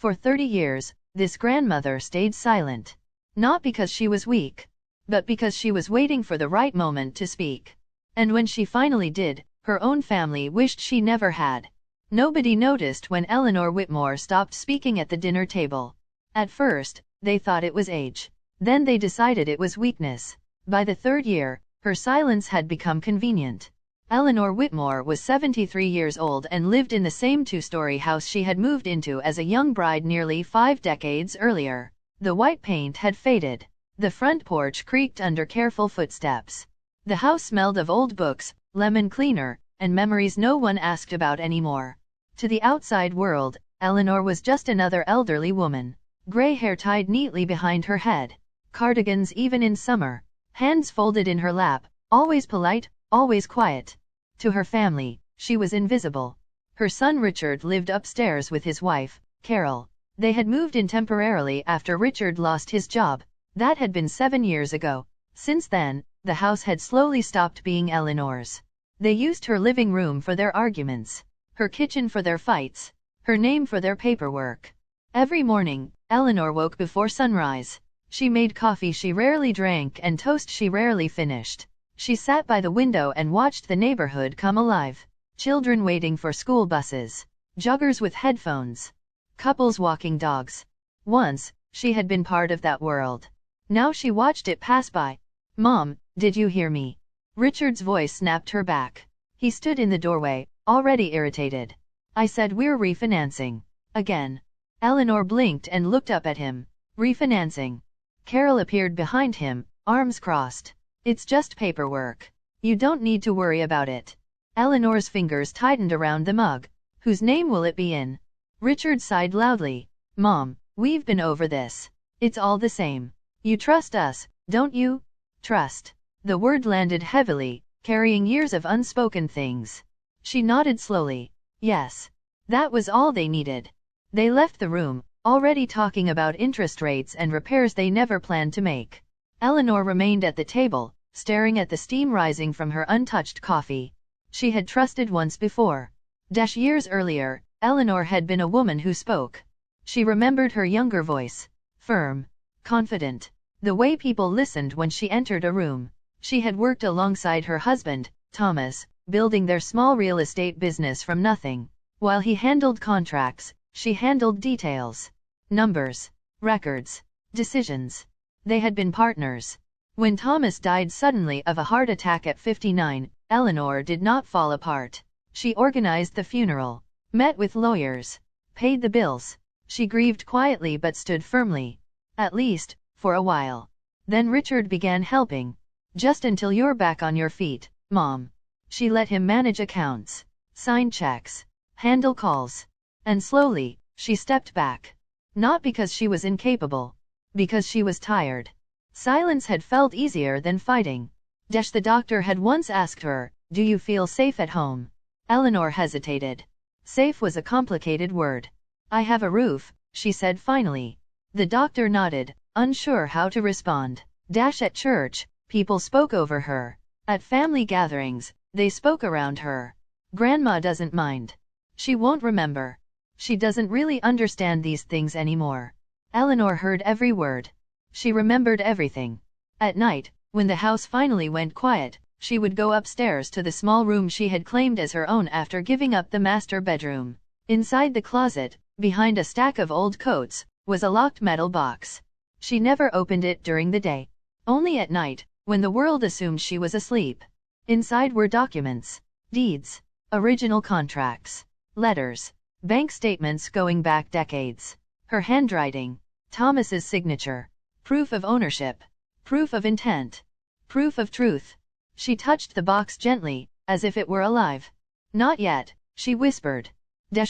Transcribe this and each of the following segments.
For 30 years, this grandmother stayed silent. Not because she was weak, but because she was waiting for the right moment to speak. And when she finally did, her own family wished she never had. Nobody noticed when Eleanor Whitmore stopped speaking at the dinner table. At first, they thought it was age. Then they decided it was weakness. By the third year, her silence had become convenient. Eleanor Whitmore was 73 years old and lived in the same two-story house she had moved into as a young bride nearly 5 decades earlier. The white paint had faded. The front porch creaked under careful footsteps. The house smelled of old books, lemon cleaner, and memories no one asked about anymore. To the outside world, Eleanor was just another elderly woman. Gray hair tied neatly behind her head. Cardigans even in summer. Hands folded in her lap, always polite, always quiet. To her family, she was invisible. Her son Richard lived upstairs with his wife, Carol. They had moved in temporarily after Richard lost his job. That had been 7 years ago. Since then, the house had slowly stopped being Eleanor's. They used her living room for their arguments, her kitchen for their fights, her name for their paperwork. Every morning, Eleanor woke before sunrise. She made coffee she rarely drank and toast she rarely finished. She sat by the window and watched the neighborhood come alive. Children waiting for school buses, joggers with headphones, couples walking dogs. Once, she had been part of that world. Now she watched it pass by. "Mom, did you hear me?" Richard's voice snapped her back. He stood in the doorway, already irritated. "I said we're refinancing." Again. Eleanor blinked and looked up at him. "Refinancing?" Carol appeared behind him, arms crossed. "It's just paperwork. You don't need to worry about it." Eleanor's fingers tightened around the mug. "Whose name will it be in?" Richard sighed loudly. "Mom, we've been over this. It's all the same. You trust us, don't you?" Trust. The word landed heavily, carrying years of unspoken things. She nodded slowly. Yes. That was all they needed. They left the room, already talking about interest rates and repairs they never planned to make. Eleanor remained at the table, staring at the steam rising from her untouched coffee. She had trusted once before. Years earlier, Eleanor had been a woman who spoke. She remembered her younger voice. Firm. Confident. The way people listened when she entered a room. She had worked alongside her husband, Thomas, building their small real estate business from nothing. While he handled contracts, she handled details. Numbers. Records. Decisions. They had been partners. When Thomas died suddenly of a heart attack at 59, Eleanor did not fall apart. She organized the funeral, met with lawyers, paid the bills. She grieved quietly but stood firmly. At least, for a while. Then Richard began helping. "Just until you're back on your feet, Mom." She let him manage accounts, sign checks, handle calls. And slowly, she stepped back. Not because she was incapable. Because she was tired. Silence had felt easier than fighting. The doctor had once asked her, "Do you feel safe at home?" Eleanor hesitated. Safe was a complicated word. "I have a roof," she said finally. The doctor nodded, unsure how to respond. At church, people spoke over her. At family gatherings, they spoke around her. Grandma doesn't mind. She won't remember. She doesn't really understand these things anymore. Eleanor heard every word. She remembered everything. At night, when the house finally went quiet, she would go upstairs to the small room she had claimed as her own after giving up the master bedroom. Inside the closet, behind a stack of old coats, was a locked metal box. She never opened it during the day. Only at night, when the world assumed she was asleep. Inside were documents, deeds, original contracts, letters, bank statements going back decades. Her handwriting, Thomas's signature, proof of ownership, proof of intent, proof of truth. She touched the box gently, as if it were alive. "Not yet," she whispered.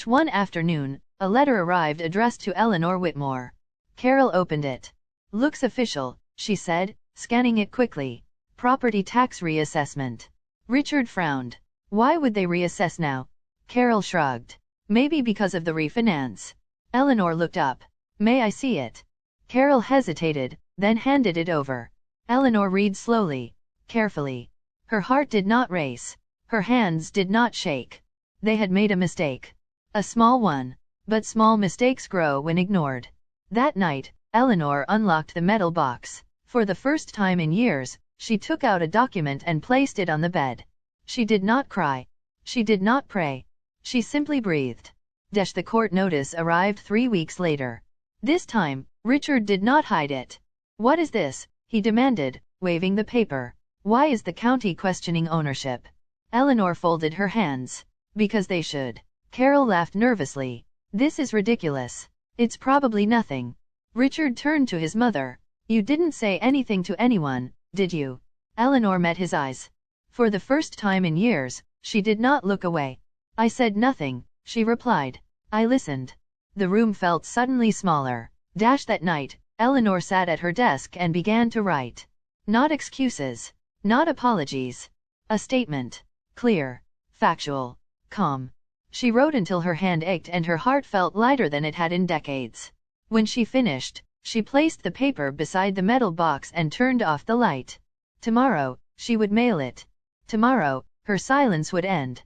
One afternoon, a letter arrived addressed to Eleanor Whitmore. Carol opened it. "Looks official," she said, scanning it quickly. "Property tax reassessment." Richard frowned. Why would they reassess now? Carol shrugged. "Maybe because of the refinance." Eleanor looked up. "May I see it?" Carol hesitated, then handed it over. Eleanor read slowly, carefully. Her heart did not race. Her hands did not shake. They had made a mistake. A small one. but small mistakes grow when ignored. That night, Eleanor unlocked the metal box. For the first time in years, she took out a document and placed it on the bed. She did not cry. She did not pray. She simply breathed. The court notice arrived 3 weeks later. This time, Richard did not hide it. "What is this?" he demanded, waving the paper. "Why is the county questioning ownership?" Eleanor folded her hands. "Because they should." Carol laughed nervously. "This is ridiculous. It's probably nothing." Richard turned to his mother. "You didn't say anything to anyone, did you?" Eleanor met his eyes. For the first time in years, she did not look away. "I said nothing," she replied. "I listened." The room felt suddenly smaller. That night, Eleanor sat at her desk and began to write. Not excuses. Not apologies. A statement. Clear. Factual. Calm. She wrote until her hand ached and her heart felt lighter than it had in decades. When she finished, she placed the paper beside the metal box and turned off the light. Tomorrow, she would mail it. Tomorrow, her silence would end.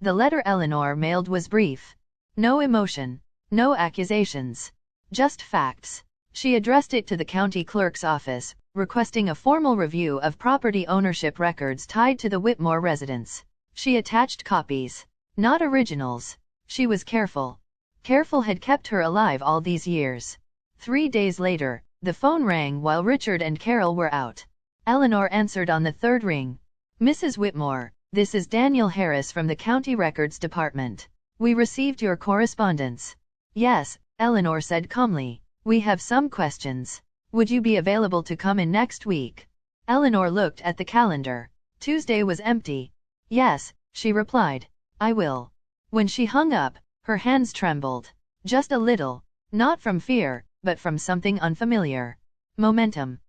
The letter Eleanor mailed was brief. No emotion. No accusations. Just facts. She addressed it to the county clerk's office, requesting a formal review of property ownership records tied to the Whitmore residence. She attached copies. Not originals. She was careful. Careful had kept her alive all these years. 3 days later, the phone rang while Richard and Carol were out. Eleanor answered on the third ring. "Mrs. Whitmore, this is Daniel Harris from the County Records Department. We received your correspondence." "Yes," Eleanor said calmly. "We have some questions. Would you be available to come in next week?" Eleanor looked at the calendar. Tuesday was empty. "Yes," she replied. "I will." When she hung up, her hands trembled. Just a little. Not from fear, but from something unfamiliar. Momentum.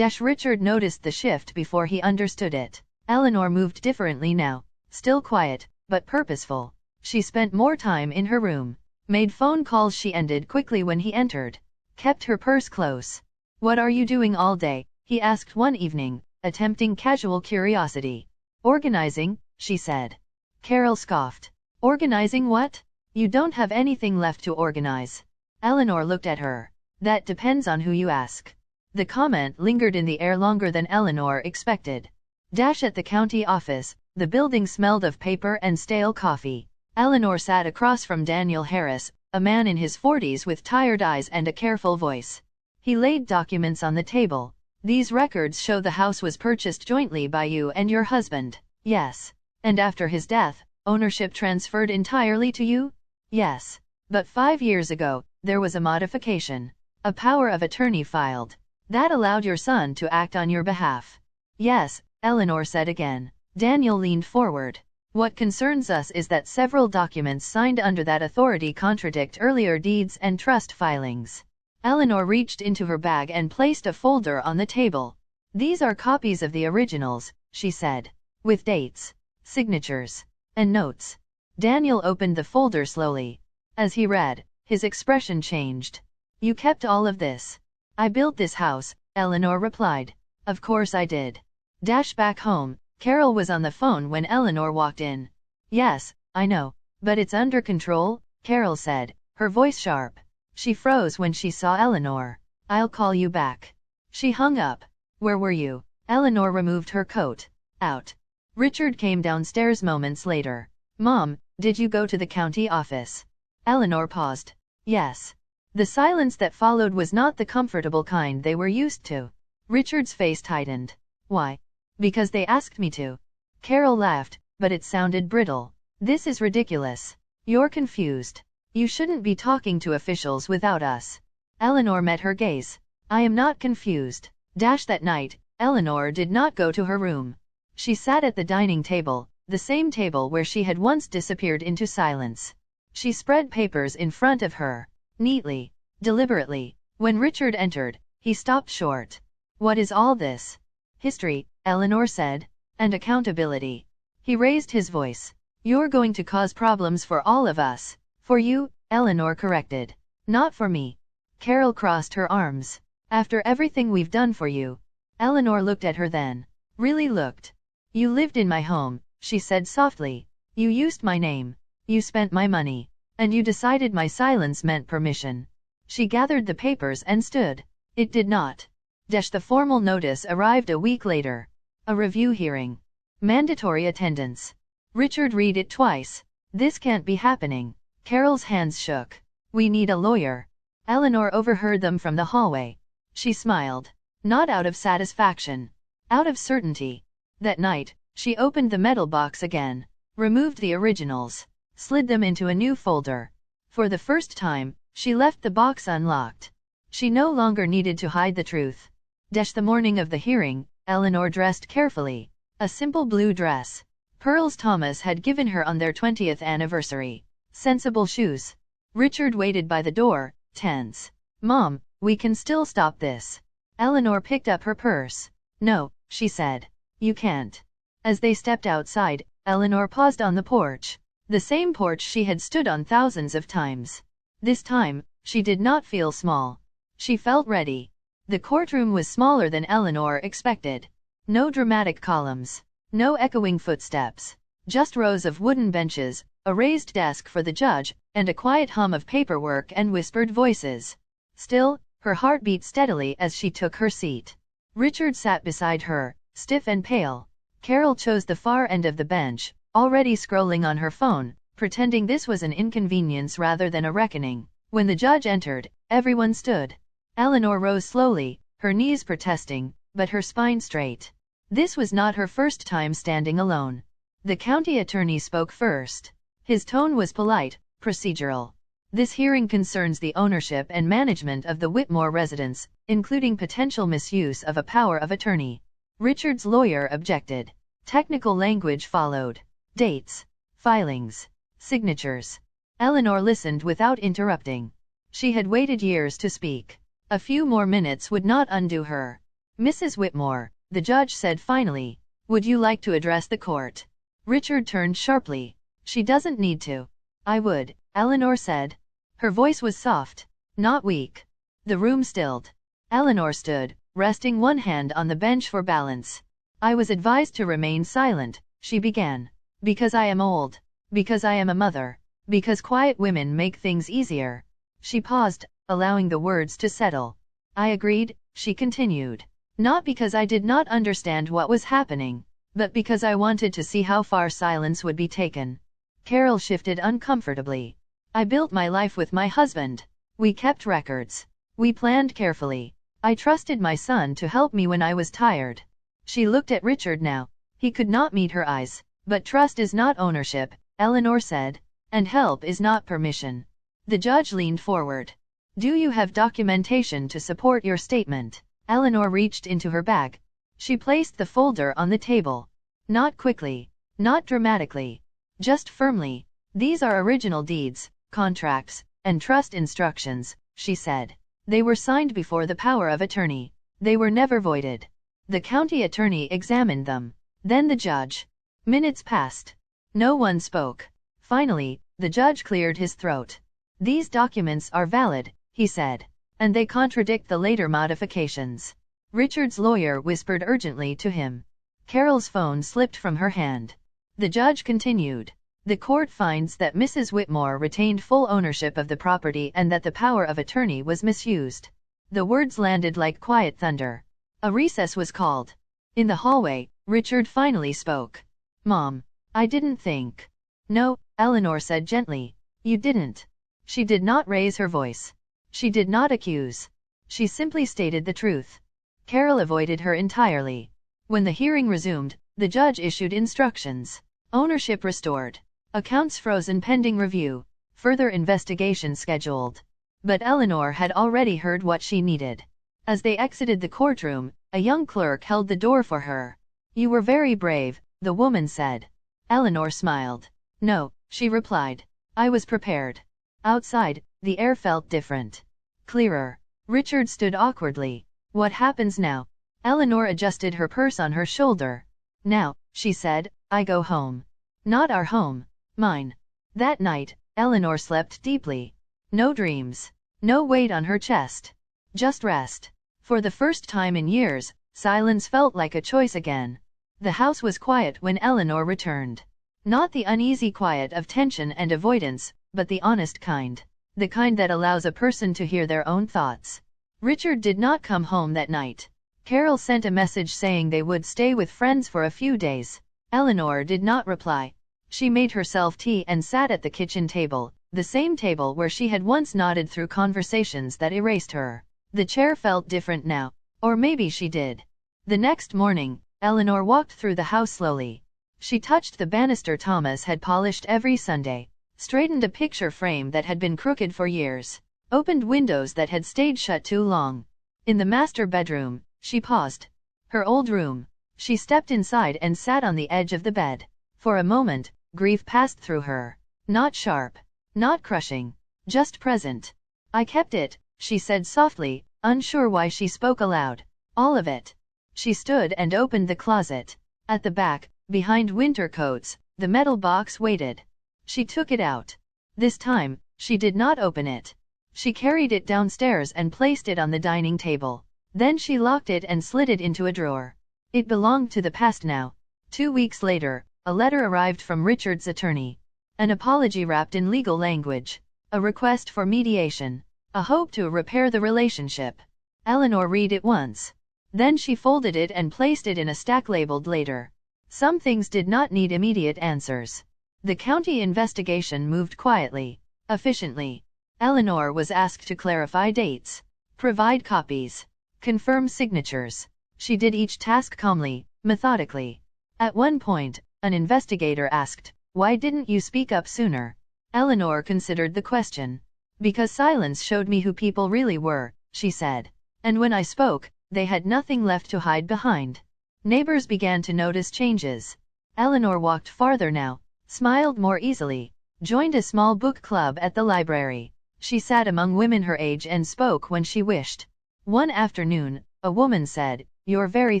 Richard noticed the shift before he understood it. Eleanor moved differently now. Still quiet, but purposeful. She spent more time in her room. Made phone calls she ended quickly when he entered. Kept her purse close. "What are you doing all day?" he asked one evening, attempting casual curiosity. "Organizing," she said. Carol scoffed. "Organizing what? You don't have anything left to organize." Eleanor looked at her. "That depends on who you ask." The comment lingered in the air longer than Eleanor expected. At the county office, the building smelled of paper and stale coffee. Eleanor sat across from Daniel Harris, a man in his 40s with tired eyes and a careful voice. He laid documents on the table. "These records show the house was purchased jointly by you and your husband." "Yes." "And after his death, ownership transferred entirely to you?" "Yes. But 5 years ago, there was a modification. A power of attorney filed. That allowed your son to act on your behalf." "Yes," Eleanor said again. Daniel leaned forward. "What concerns us is that several documents signed under that authority contradict earlier deeds and trust filings." Eleanor reached into her bag and placed a folder on the table. "These are copies of the originals," she said. "With dates, signatures, and notes." Daniel opened the folder slowly. As he read, his expression changed. "You kept all of this?" "I built this house," Eleanor replied. "Of course I did." Back home, Carol was on the phone when Eleanor walked in. "Yes, I know. But it's under control," Carol said, her voice sharp. She froze when she saw Eleanor. "I'll call you back." She hung up. "Where were you?" Eleanor removed her coat. "Out." Richard came downstairs moments later. "Mom, did you go to the county office?" Eleanor paused. "Yes." The silence that followed was not the comfortable kind they were used to. Richard's face tightened. "Why?" "Because they asked me to." Carol laughed, but it sounded brittle. "This is ridiculous. You're confused. You shouldn't be talking to officials without us." Eleanor met her gaze. "I am not confused." That night, Eleanor did not go to her room. She sat at the dining table, the same table where she had once disappeared into silence. She spread papers in front of her. Neatly. Deliberately. When Richard entered, he stopped short. "What is all this?" "History," Eleanor said. "And accountability." He raised his voice. "You're going to cause problems for all of us." "For you," Eleanor corrected. "Not for me." Carol crossed her arms. "After everything we've done for you." Eleanor looked at her then. Really looked. "You lived in my home," she said softly. "You used my name. You spent my money. And you decided my silence meant permission. She gathered the papers and stood. It did not. The formal notice arrived a week later. A review hearing. Mandatory attendance. Richard read it twice. This can't be happening. Carol's hands shook. We need a lawyer. Eleanor overheard them from the hallway. She smiled. Not out of satisfaction. Out of certainty. That night, she opened the metal box again, removed the originals, slid them into a new folder. For the first time, she left the box unlocked. She no longer needed to hide the truth. The morning of the hearing, Eleanor dressed carefully. A simple blue dress. Pearls Thomas had given her on their 20th anniversary. Sensible shoes. Richard waited by the door, tense. Mom, we can still stop this. Eleanor picked up her purse. No, she said. You can't. As they stepped outside, Eleanor paused on the porch. The same porch she had stood on thousands of times. This time, she did not feel small. She felt ready. The courtroom was smaller than Eleanor expected. No dramatic columns. No echoing footsteps. Just rows of wooden benches, a raised desk for the judge, and a quiet hum of paperwork and whispered voices. Still, her heart beat steadily as she took her seat. Richard sat beside her, stiff and pale. Carol chose the far end of the bench, already scrolling on her phone, pretending this was an inconvenience rather than a reckoning. When the judge entered, everyone stood. Eleanor rose slowly, her knees protesting, but her spine straight. This was not her first time standing alone. The county attorney spoke first. His tone was polite, procedural. This hearing concerns the ownership and management of the Whitmore residence, including potential misuse of a power of attorney. Richard's lawyer objected. Technical language followed. Dates. Filings. Signatures. Eleanor listened without interrupting. She had waited years to speak. A few more minutes would not undo her. Mrs. Whitmore, the judge said finally, would you like to address the court? Richard turned sharply. She doesn't need to. I would, Eleanor said. Her voice was soft, not weak. The room stilled. Eleanor stood, resting one hand on the bench for balance. I was advised to remain silent, she began. Because I am old. Because I am a mother. Because quiet women make things easier. She paused, allowing the words to settle. I agreed, she continued. Not because I did not understand what was happening, but because I wanted to see how far silence would be taken. Carol shifted uncomfortably. I built my life with my husband. We kept records. We planned carefully. I trusted my son to help me when I was tired. She looked at Richard now. He could not meet her eyes. But trust is not ownership, Eleanor said. And help is not permission. The judge leaned forward. Do you have documentation to support your statement? Eleanor reached into her bag. She placed the folder on the table. Not quickly. Not dramatically. Just firmly. These are original deeds, contracts, and trust instructions, she said. They were signed before the power of attorney. They were never voided. The county attorney examined them. Then the judge. Minutes passed. No one spoke. Finally, the judge cleared his throat. These documents are valid, he said. And they contradict the later modifications. Richard's lawyer whispered urgently to him. Carol's phone slipped from her hand. The judge continued. The court finds that Mrs. Whitmore retained full ownership of the property and that the power of attorney was misused. The words landed like quiet thunder. A recess was called. In the hallway, Richard finally spoke. Mom, I didn't think. No, Eleanor said gently. You didn't. She did not raise her voice. She did not accuse. She simply stated the truth. Carol avoided her entirely. When the hearing resumed, the judge issued instructions. Ownership restored. Accounts frozen pending review. Further investigation scheduled. But Eleanor had already heard what she needed. As they exited the courtroom, a young clerk held the door for her. You were very brave, the woman said. Eleanor smiled. No, she replied. I was prepared. Outside, the air felt different. Clearer. Richard stood awkwardly. What happens now? Eleanor adjusted her purse on her shoulder. Now, she said, I go home. Not our home. Mine. That night, Eleanor slept deeply. No dreams. No weight on her chest. Just rest. For the first time in years, silence felt like a choice again. The house was quiet when Eleanor returned. Not the uneasy quiet of tension and avoidance, but the honest kind. The kind that allows a person to hear their own thoughts. Richard did not come home that night. Carol sent a message saying they would stay with friends for a few days. Eleanor did not reply. She made herself tea and sat at the kitchen table, the same table where she had once nodded through conversations that erased her. The chair felt different now. Or maybe she did. The next morning, Eleanor walked through the house slowly. She touched the banister Thomas had polished every Sunday, straightened a picture frame that had been crooked for years, opened windows that had stayed shut too long. In the master bedroom, she paused. Her old room. She stepped inside and sat on the edge of the bed. For a moment, grief passed through her. Not sharp. Not crushing. Just present. I kept it, she said softly, unsure why she spoke aloud. All of it. She stood and opened the closet. At the back, behind winter coats, the metal box waited. She took it out. This time, she did not open it. She carried it downstairs and placed it on the dining table. Then she locked it and slid it into a drawer. It belonged to the past now. 2 weeks later, a letter arrived from Richard's attorney. An apology wrapped in legal language. A request for mediation. A hope to repair the relationship. Eleanor read it once. Then she folded it and placed it in a stack labeled later. Some things did not need immediate answers. The county investigation moved quietly, efficiently. Eleanor was asked to clarify dates, provide copies, confirm signatures. She did each task calmly, methodically. At one point, an investigator asked, "Why didn't you speak up sooner?" Eleanor considered the question. "Because silence showed me who people really were," she said. "And when I spoke, they had nothing left to hide behind." Neighbors began to notice changes. Eleanor walked farther now, smiled more easily, joined a small book club at the library. She sat among women her age and spoke when she wished. One afternoon, a woman said, "You're very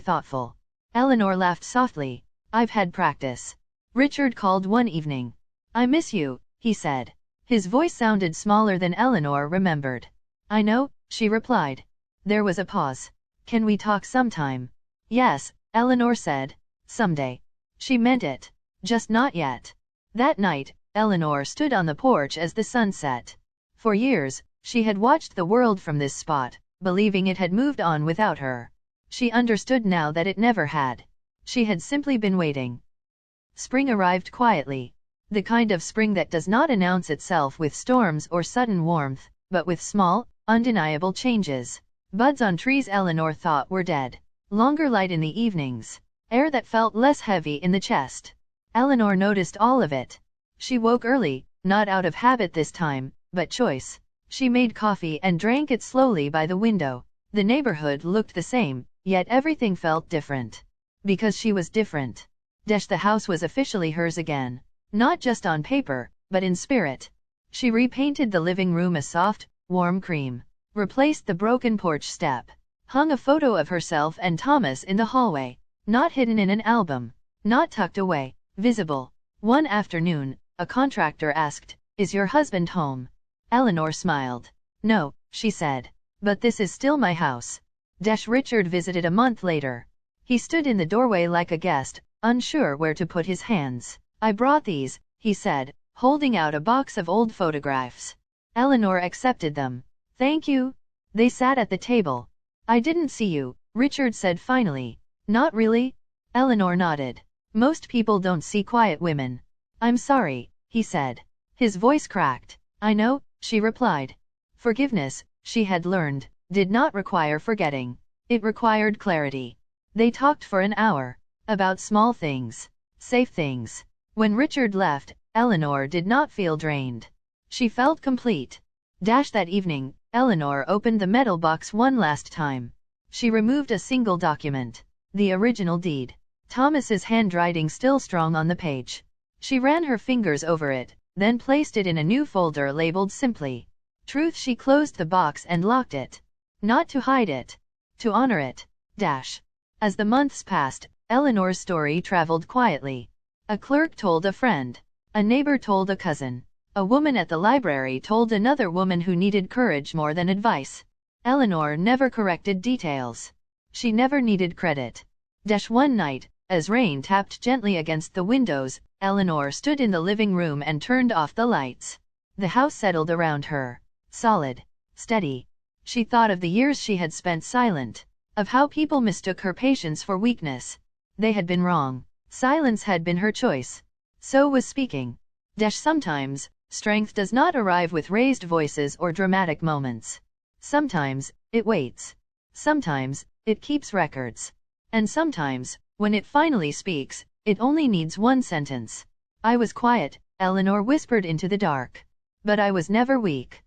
thoughtful." Eleanor laughed softly. "I've had practice." Richard called one evening. "I miss you," he said. His voice sounded smaller than Eleanor remembered. "I know," she replied. There was a pause. "Can we talk sometime?" "Yes," Eleanor said. "Someday." She meant it. Just not yet. That night, Eleanor stood on the porch as the sun set. For years, she had watched the world from this spot, believing it had moved on without her. She understood now that it never had. She had simply been waiting. Spring arrived quietly. The kind of spring that does not announce itself with storms or sudden warmth, but with small, undeniable changes. Buds on trees Eleanor thought were dead. Longer light in the evenings. Air that felt less heavy in the chest. Eleanor noticed all of it. She woke early, not out of habit this time, but choice. She made coffee and drank it slowly by the window. The neighborhood looked the same, yet everything felt different. Because she was different. The house was officially hers again. Not just on paper, but in spirit. She repainted the living room a soft, warm cream. Replaced the broken porch step. Hung a photo of herself and Thomas in the hallway. Not hidden in an album. Not tucked away. Visible. One afternoon, a contractor asked, "Is your husband home?" Eleanor smiled. "No," she said. "But this is still my house." Richard visited a month later. He stood in the doorway like a guest, unsure where to put his hands. "I brought these," he said, holding out a box of old photographs. Eleanor accepted them. "Thank you." They sat at the table. "I didn't see you," Richard said finally. "Not really?" Eleanor nodded. "Most people don't see quiet women." "I'm sorry," he said. His voice cracked. "I know," she replied. Forgiveness, she had learned, did not require forgetting. It required clarity. They talked for an hour. About small things. Safe things. When Richard left, Eleanor did not feel drained. She felt complete. That evening, Eleanor opened the metal box one last time. She removed a single document. The original deed. Thomas's handwriting still strong on the page. She ran her fingers over it, then placed it in a new folder labeled simply Truth. She closed the box and locked it. Not to hide it. To honor it. As the months passed, Eleanor's story traveled quietly. A clerk told a friend. A neighbor told a cousin. A woman at the library told another woman who needed courage more than advice. Eleanor never corrected details. She never needed credit. One night, as rain tapped gently against the windows, Eleanor stood in the living room and turned off the lights. The house settled around her. Solid. Steady. She thought of the years she had spent silent. Of how people mistook her patience for weakness. They had been wrong. Silence had been her choice. So was speaking. Sometimes, strength does not arrive with raised voices or dramatic moments. Sometimes, it waits. Sometimes, it keeps records. And sometimes, when it finally speaks, it only needs one sentence. I was quiet, Eleanor whispered into the dark. But I was never weak.